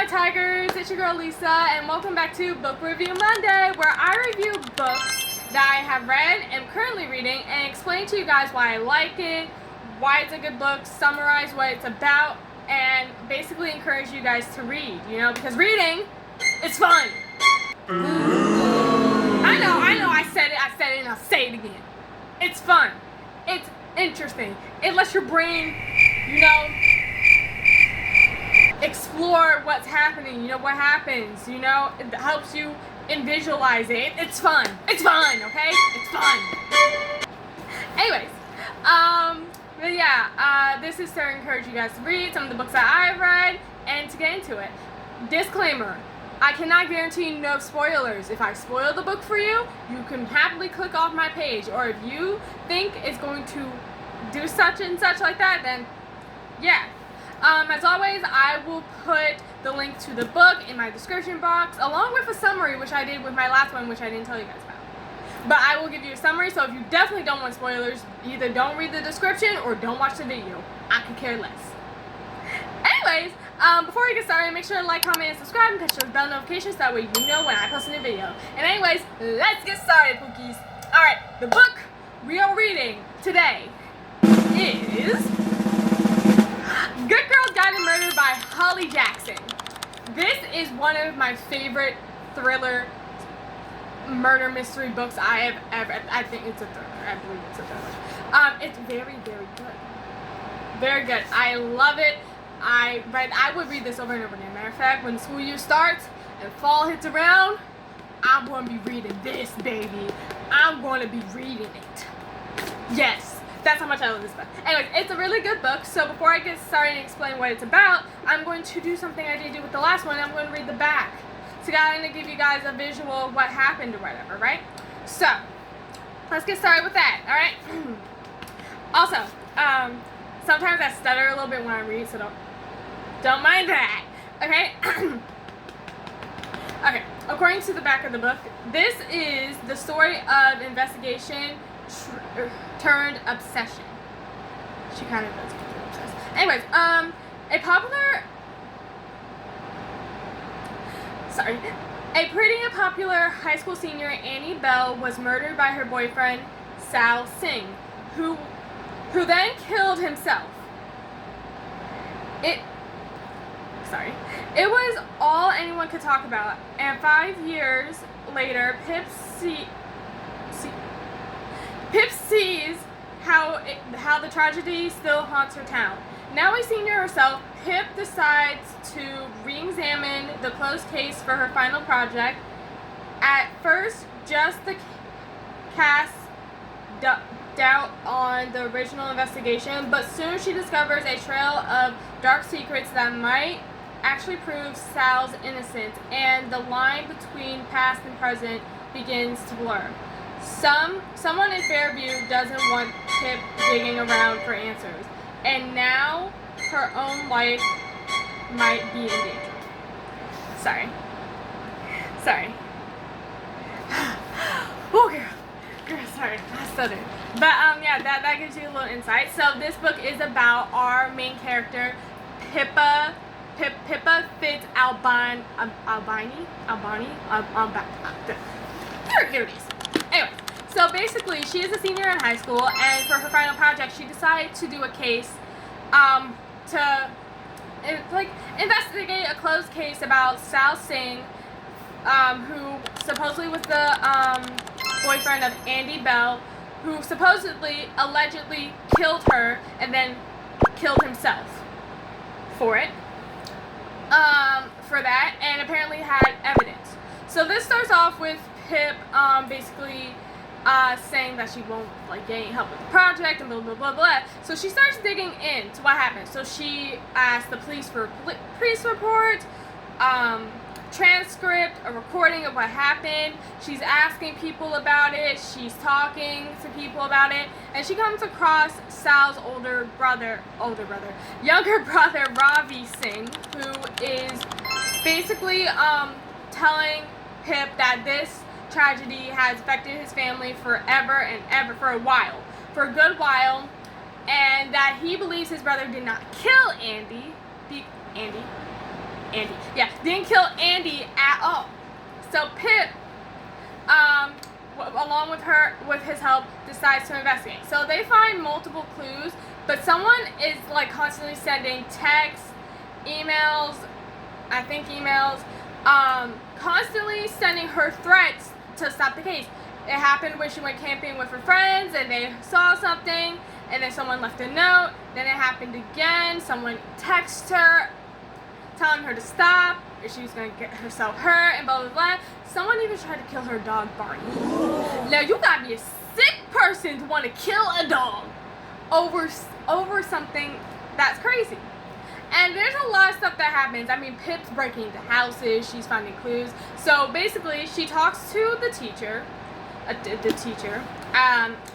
Tigers, it's your girl Lisa, and welcome back to Book Review Monday, where I review books that I have read and currently reading and explain to you guys why I like it, why it's a good book, summarize what it's about, and basically encourage you guys to read, because reading is fun. I know, I said it, and I'll say it again. It's fun. It's interesting. It lets your brain, explore what's happening, what happens, it helps you visualize it. It's fun. It's fun, okay? It's fun. Anyways, but yeah, this is to encourage you guys to read some of the books that I've read and to get into it. Disclaimer, I cannot guarantee no spoilers. If I spoil the book for you, you can happily click off my page, or if you think it's going to do such and such like that, then yeah. As always, I will put the link to the book in my description box, along with a summary, which I did with my last one, which I didn't tell you guys about. But I will give you a summary, so if you definitely don't want spoilers, either don't read the description or don't watch the video. I could care less. Anyways, before we get started, make sure to like, comment, and subscribe, and touch those bell notifications, that way you know when I post a new video. And anyways, let's get started, Pookies. Alright, the book we are reading today is Good Girls Guide to Murder by Holly Jackson. This is one of my favorite thriller murder mystery books I have ever. I think it's a thriller. I believe it's a thriller. It's very, very good. Very good. I love it. I would read this over and over again. Matter of fact, when the school year starts and fall hits around, I'm going to be reading this, baby. I'm going to be reading it. Yes. That's how much I love this book. Anyways, it's a really good book, so before I get started and explain what it's about, I'm going to do something I didn't do with the last one. I'm going to read the back. So I'm going to give you guys a visual of what happened or whatever, right? So, let's get started with that, alright? Also, sometimes I stutter a little bit when I read, so don't mind that, okay? Okay, according to the back of the book, this is the story of investigation turned obsession. She kind of does get obsessed. Anyways, a pretty and popular high school senior, Annie Bell, was murdered by her boyfriend, Sal Singh, who then killed himself. It was all anyone could talk about, and 5 years later, Pip sees how the tragedy still haunts her town. Now a senior herself, Pip decides to re-examine the closed case for her final project. At first, just the cast doubt on the original investigation, but soon she discovers a trail of dark secrets that might actually prove Sal's innocence, and the line between past and present begins to blur. Someone in Fairview doesn't want Pip digging around for answers, and now her own life might be in danger. Sorry. Oh, girl, sorry, I stuttered. But yeah, that gives you a little insight. So this book is about our main character, Pippa Fitz-Amobi. Here it is. Anyway, so basically, she is a senior in high school, and for her final project, she decided to do a case, to investigate a closed case about Sal Singh, who supposedly was the boyfriend of Annie Bell, who allegedly killed her and then killed himself for it. For that, and apparently had evidence. So this starts off with Pip basically saying that she won't get any help with the project and blah blah blah blah. So she starts digging into what happened. So she asked the police for a police report, transcript, a recording of what happened. She's asking people about it. She's talking to people about it, and she comes across Sal's younger brother, Ravi Singh, who is basically telling Pip that this tragedy has affected his family forever and ever, for a good while, and that he believes his brother did not kill Andy, Andy. Yeah, didn't kill Andy at all. So Pip, along with his help, decides to investigate. So they find multiple clues, but someone is like constantly sending texts, emails, constantly sending her threats to stop the case. It happened when she went camping with her friends and they saw something, and then someone left a note. Then it happened again. Someone texted her telling her to stop, or she was going to get herself hurt, and blah, blah, blah. Someone even tried to kill her dog, Barney. Now, you gotta be a sick person to want to kill a dog over something that's crazy. And there's a lot of stuff that happens. I mean, Pip's breaking into houses. She's finding clues. So, basically, she talks to the teacher.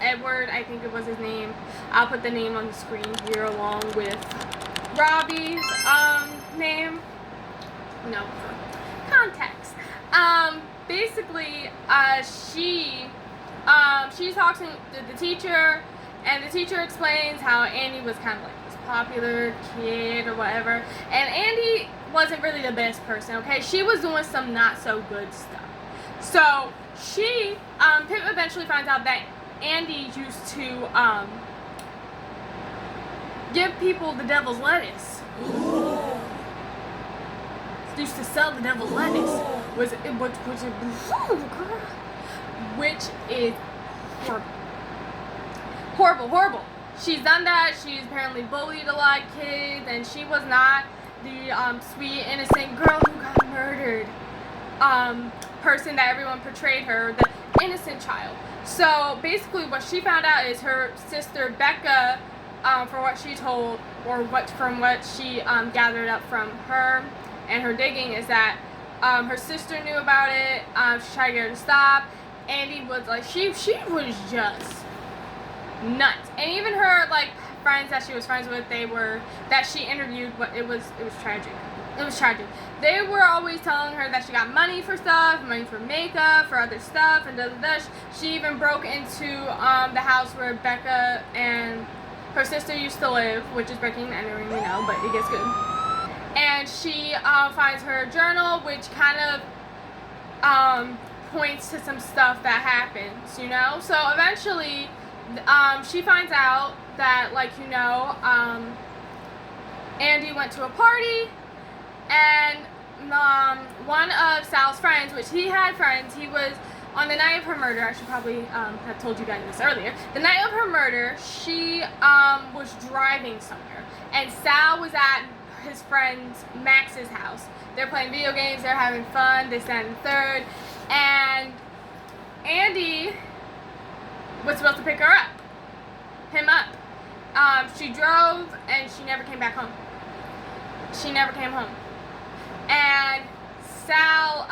Edward, I think it was his name. I'll put the name on the screen here along with Robbie's name. No, for context. Basically, she talks to the teacher, and the teacher explains how Andy was kind of like this popular kid or whatever, and Andy wasn't really the best person, okay? She was doing some not so good stuff. So, Pip eventually finds out that Andy used to, give people the devil's lettuce. Used to sell the devil's lettuce. Which is horrible. She's done that. She's apparently bullied a lot of kids, and she was not the sweet, innocent girl who got murdered. Person that everyone portrayed her, the innocent child. So basically, what she found out is her sister Becca, from what she told, or from what she gathered up from her and her digging, is that her sister knew about it. She tried to get her to stop. Andy was like, she was just nuts. And even her like friends that she was friends with, that she interviewed, but it was tragic. It was tragic. They were always telling her that she got money for stuff, money for makeup, for other stuff, and da-da-da. She even broke into the house where Becca and her sister used to live, which is breaking and entering, but it gets good. And she finds her journal, which kind of points to some stuff that happens, So eventually, she finds out that, Andy went to a party, and one of Sal's friends, which he had friends, he was on the night of her murder. I should probably have told you guys this earlier. The night of her murder, she was driving somewhere, and Sal was at his friend Max's house. They're playing video games, they're having fun, this, that, and the third, and Andy was supposed to pick him up. She drove, and she never came back home. She never came home. And Sal,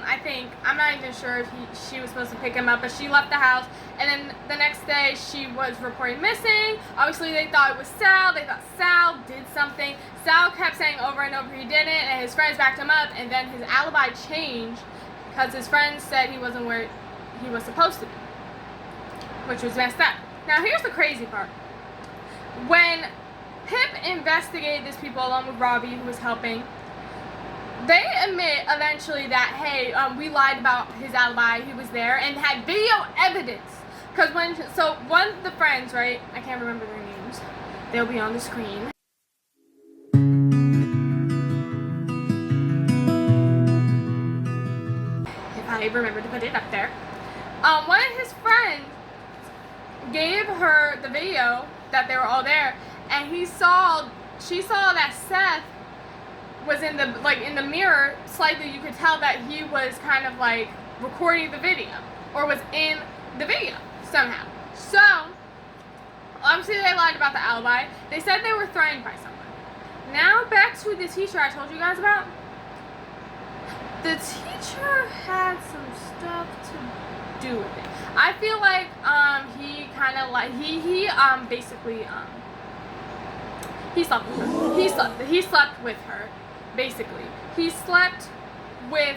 I think, I'm not even sure if she was supposed to pick him up, but she left the house, and then the next day she was reported missing. Obviously they thought it was Sal, they thought Sal did something. Sal kept saying over and over he didn't, and his friends backed him up, and then his alibi changed because his friends said he wasn't where he was supposed to be, which was messed up. Now here's the crazy part. When Pip investigated these people along with Robbie, who was helping, they admit eventually that, hey, we lied about his alibi, he was there, and had video evidence. Because one of the friends, right, I can't remember their names, they'll be on the screen. If I remember to put it up there. One of his friends gave her the video that they were all there, and she saw that Seth was in the mirror. Slightly you could tell that he was kind of like recording the video, or was in the video somehow. So obviously they lied about the alibi. They said they were threatened by someone. Now back to the teacher I told you guys about. The teacher had some stuff to do with it. I feel like he kind of like he basically he slept with her. He slept with her. Basically, he slept with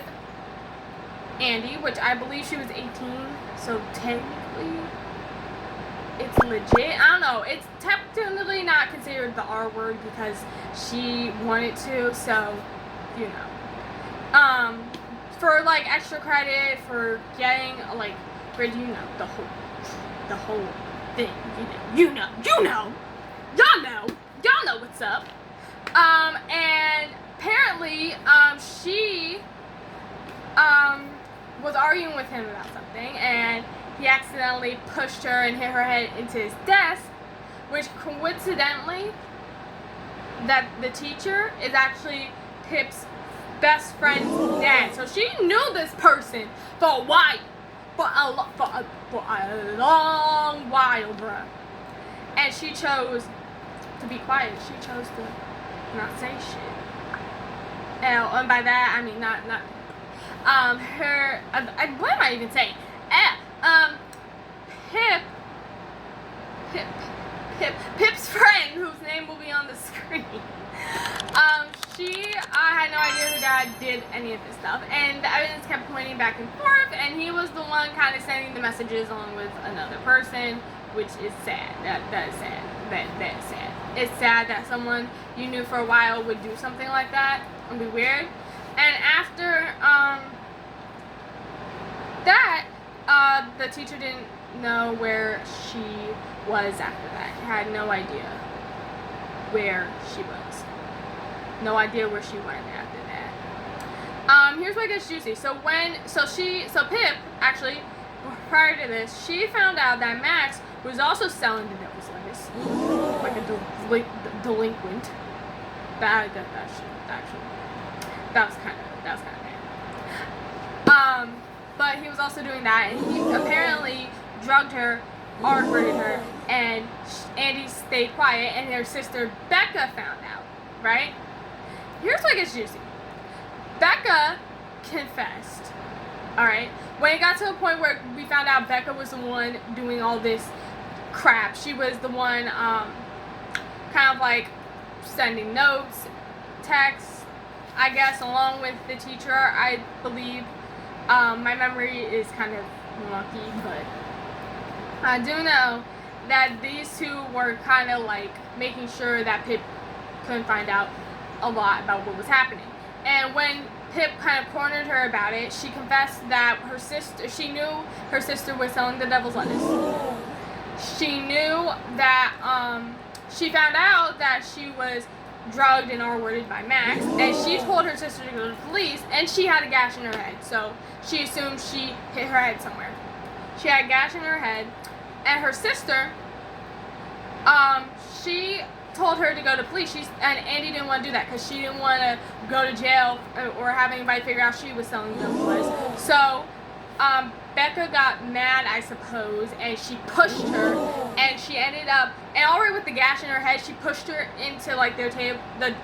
Andy, which I believe she was 18, so technically it's legit. I don't know. It's technically not considered the R word because she wanted to, so, you know. For, like, extra credit for getting, like, you know, the whole thing. You know. Y'all know what's up. And apparently, she, was arguing with him about something, and he accidentally pushed her and hit her head into his desk, which coincidentally, that the teacher is actually Pip's best friend's dad. So she knew this person for a while, for a long while, bruh. And she chose to be quiet. She chose to not say shit. And by that I mean not her. What am I even saying? Pip's friend, whose name will be on the screen. She had no idea her dad did any of this stuff, and the evidence kept pointing back and forth, and he was the one kind of sending the messages along with another person, which is sad. That is sad. That is sad. It's sad that someone you knew for a while would do something like that and be weird. And after that, the teacher didn't know where she was after that. She had no idea where she was. No idea where she went after that. Here's where it gets juicy. So Pip, actually, prior to this, she found out that Max was also selling the devil's lettuce, like a delinquent. That was kind of bad. But he was also doing that, and he apparently drugged her, R-worded her, and Andy stayed quiet, and her sister Becca found out, right? Here's what gets juicy. Becca confessed, alright? When it got to a point where we found out Becca was the one doing all this crap, she was the one, kind of like sending notes, texts, I guess, along with the teacher, I believe. My memory is kind of wonky, but I do know that these two were kind of like making sure that Pip couldn't find out a lot about what was happening. And when Pip kind of cornered her about it, she confessed that she knew her sister was selling the devil's lettuce. She knew that, she found out that she was drugged and R-worded by Max, and she told her sister to go to the police, and she had a gash in her head, so she assumed she hit her head somewhere. She had a gash in her head, and her sister, she told her to go to police, and Andy didn't want to do that, because she didn't want to go to jail, or have anybody figure out she was selling the devil's lettuce. So, Becca got mad, I suppose, and she pushed her, and she ended up, and already with the gash in her head, she pushed her into, like, the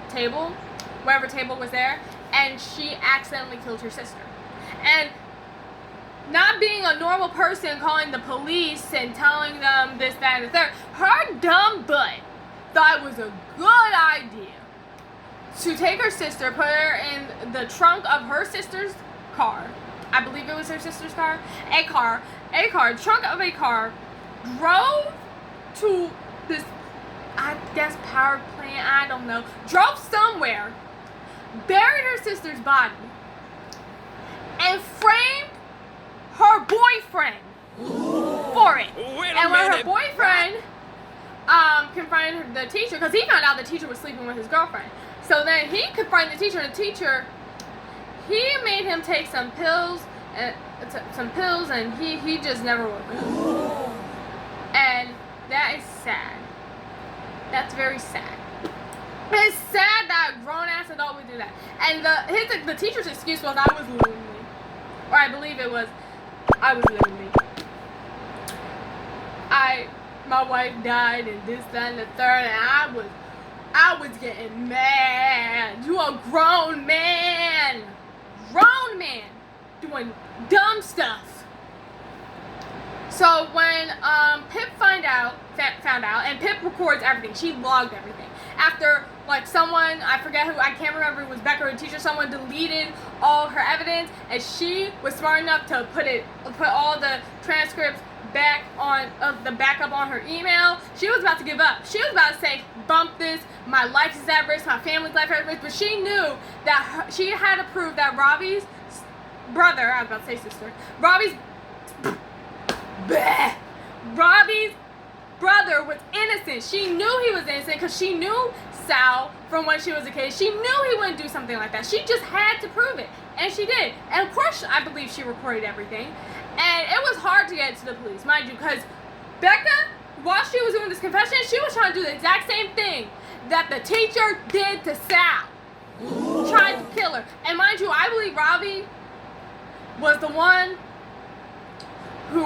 table, whatever table was there, and she accidentally killed her sister. And not being a normal person, calling the police and telling them this, that, and the third, her dumb butt thought it was a good idea to take her sister, put her in the trunk of her sister's car. I believe it was her sister's car. Trunk of a car, drove to this, I guess, power plant, I don't know, drove somewhere, buried her sister's body, and framed her boyfriend for it. And when her boyfriend confronted the teacher, because he found out the teacher was sleeping with his girlfriend, so then he confronted the teacher, and the teacher, he made him take some pills, and he just never woke up. And that is sad. That's very sad. It's sad that a grown-ass adult would do that. And the teacher's excuse was, I was lonely. Or I believe it was, I was lonely. My wife died, and this, that, and the third, and I was getting mad. You a grown man. Grown man doing dumb stuff. So when Pip found out, and Pip records everything. She logged everything. After, like, someone, I forget who, I can't remember, it was Becca or the teacher, someone deleted all her evidence, and she was smart enough to put all the transcripts back on the backup on her email. She was about to give up. She was about to say, bump this, my life is at risk, my family's life is at risk, but she knew that she had to prove that Robbie's brother, I was about to say sister, Robbie's brother was innocent. She knew he was innocent because she knew Sal from when she was a kid. She knew he wouldn't do something like that. She just had to prove it, and she did. And of course, I believe she recorded everything. And it was hard to get to the police, mind you, because Becca, while she was doing this confession, she was trying to do the exact same thing that the teacher did to Sal. Tried to kill her. And mind you, I believe Robbie was the one who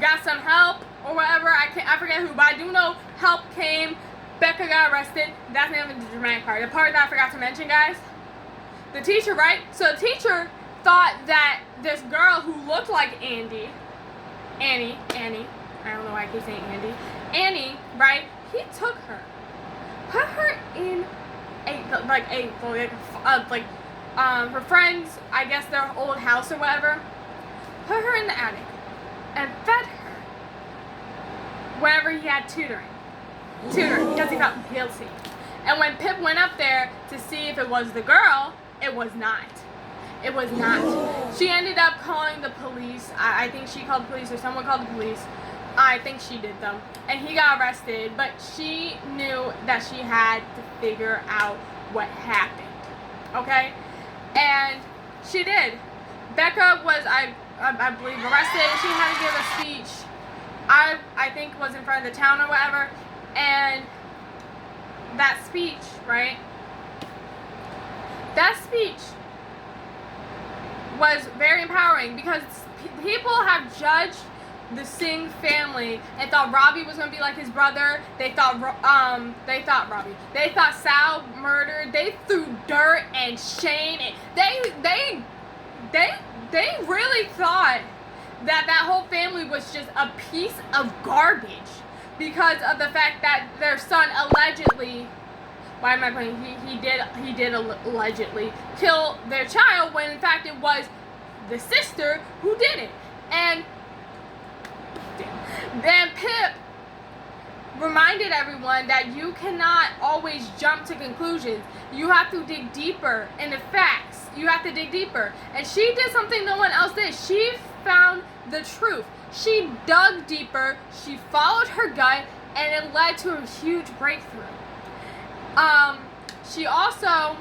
got some help or whatever. I forget who, but I do know help came. Becca got arrested. That's not even the dramatic part. The part that I forgot to mention, guys. The teacher, right? So the teacher thought that this girl who looked like Annie, I don't know why I keep saying Annie, right? He took her, put her in her friends, I guess their old house or whatever, put her in the attic and fed her whenever he had tutoring because he felt guilty. And when Pip went up there to see if it was the girl, it was not. It was not. She ended up calling the police. I think she called the police or someone called the police. I think she did though. And he got arrested, but she knew that she had to figure out what happened. Okay? And she did. Becca was, I believe, arrested. She had to give a speech. I think was in front of the town or whatever. And that speech, right? That speech was very empowering because people have judged the Singh family and thought Robbie was gonna be like his brother. They thought Sal murdered. They threw dirt and shame. And they really thought that whole family was just a piece of garbage because of the fact that their son allegedly. Why am I playing? He did allegedly kill their child when in fact it was the sister who did it. And then Pip reminded everyone that you cannot always jump to conclusions. You have to dig deeper in the facts. You have to dig deeper. And she did something no one else did. She found the truth. She dug deeper. She followed her gut, and it led to a huge breakthrough. She also,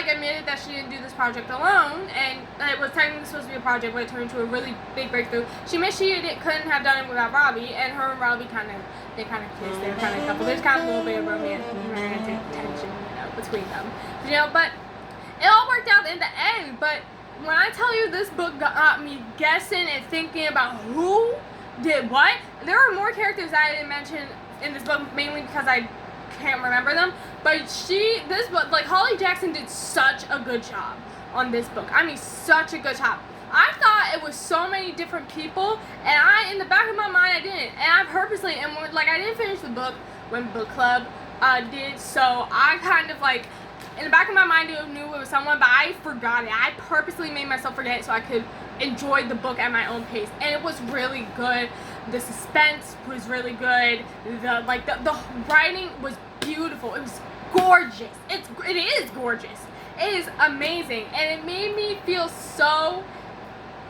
admitted that she didn't do this project alone, and it was technically supposed to be a project, but it turned into a really big breakthrough. She admits she couldn't have done it without Robbie, and her and Robbie kind of kissed. They were kind of a couple. There's kind of a little bit of romantic tension, between them. But it all worked out in the end. But when I tell you this book got me guessing and thinking about who did what, there are more characters that I didn't mention in this book, mainly because I can't remember them, but this book, Holly Jackson did such a good job on this book. I mean, such a good job. I thought it was so many different people, and in the back of my mind, I didn't, and I purposely, I didn't finish the book when book club did, so I kind of, in the back of my mind, I knew it was someone, but I forgot it. I purposely made myself forget it so I could enjoy the book at my own pace, and it was really good. The suspense was really good. The writing was beautiful. It was gorgeous. It is gorgeous. It is amazing, and it made me feel so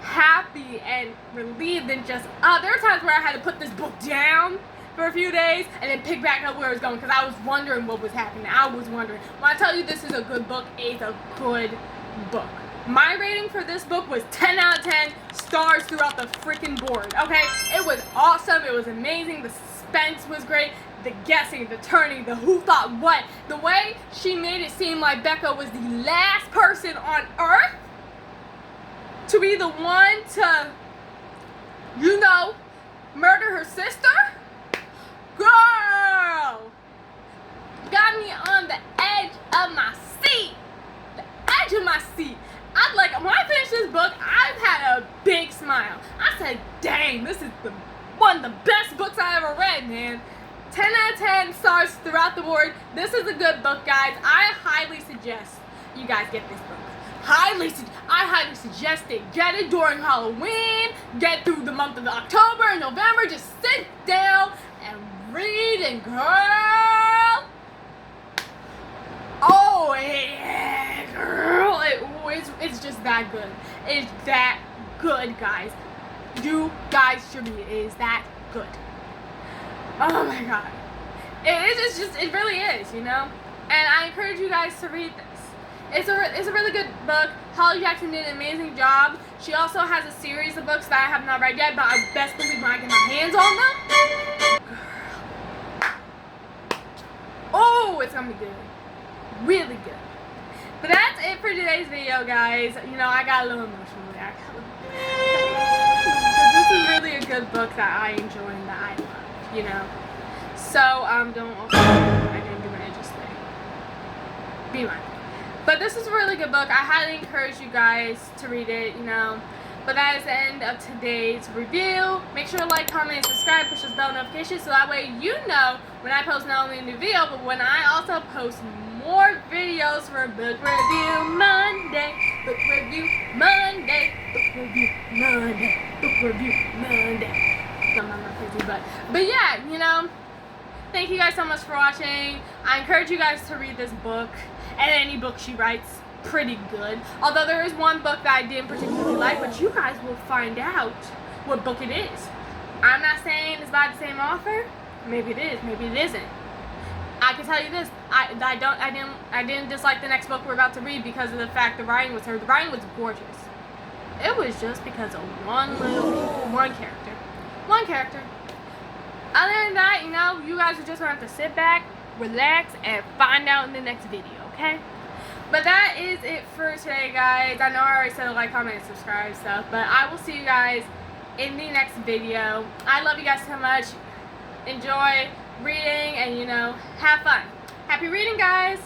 happy and relieved. And just there were times where I had to put this book down for a few days and then pick back up where it was going because I was wondering what was happening. I was wondering. When I tell you this is a good book, it's a good book. My rating for this book was 10 out of 10 stars throughout the freaking board, okay? It was awesome. It was amazing. The suspense was great. The guessing, the turning, the who thought what. The way she made it seem like Becca was the last person on earth to be the one to, murder her sister. Girl! Got me on the edge of my seat. The edge of my seat. When I finished this book, I've had a big smile. I said, dang, this is one of the best books I ever read, man. 10 out of 10 stars throughout the board. This is a good book, guys. I highly suggest you guys get this book. I highly suggest it. Get it during Halloween. Get through the month of October and November. Just sit down and read, and girl, oh yeah, girl, it's just that good. It's that good, guys. You guys should read it. It is that good. Oh my god. It really is, you know? And I encourage you guys to read this. It's a really good book. Holly Jackson did an amazing job. She also has a series of books that I have not read yet, but I best believe when I get my hands on them. Oh, it's gonna be good. Really good. But that's it for today's video, guys. You know, I got a little emotional there. This is really a good book that I enjoy and that I love, you know? So, I didn't do my edges today. Be mine. But this is a really good book. I highly encourage you guys to read it, you know. But that is the end of today's review. Make sure to like, comment, and subscribe. Push those bell notifications so that way you know when I post not only a new video, but when I also post more videos for Book Review Monday. Book Review Monday. Book Review Monday. Book Review Monday. I'm not crazy, but yeah, you know. Thank you guys so much for watching. I encourage you guys to read this book and any book she writes. Pretty good. Although there is one book that I didn't particularly like, but you guys will find out what book it is. I'm not saying it's by the same author. Maybe it is. Maybe it isn't. I can tell you this. I didn't dislike the next book we're about to read because of the fact the writing was her. The writing was gorgeous. It was just because of one character. One character. Other than that, you know, you guys are just going to have to sit back, relax, and find out in the next video, okay? But that is it for today, guys. I know I already said like, comment, and subscribe stuff, but I will see you guys in the next video. I love you guys so much. Enjoy reading and, you know, have fun. Happy reading, guys!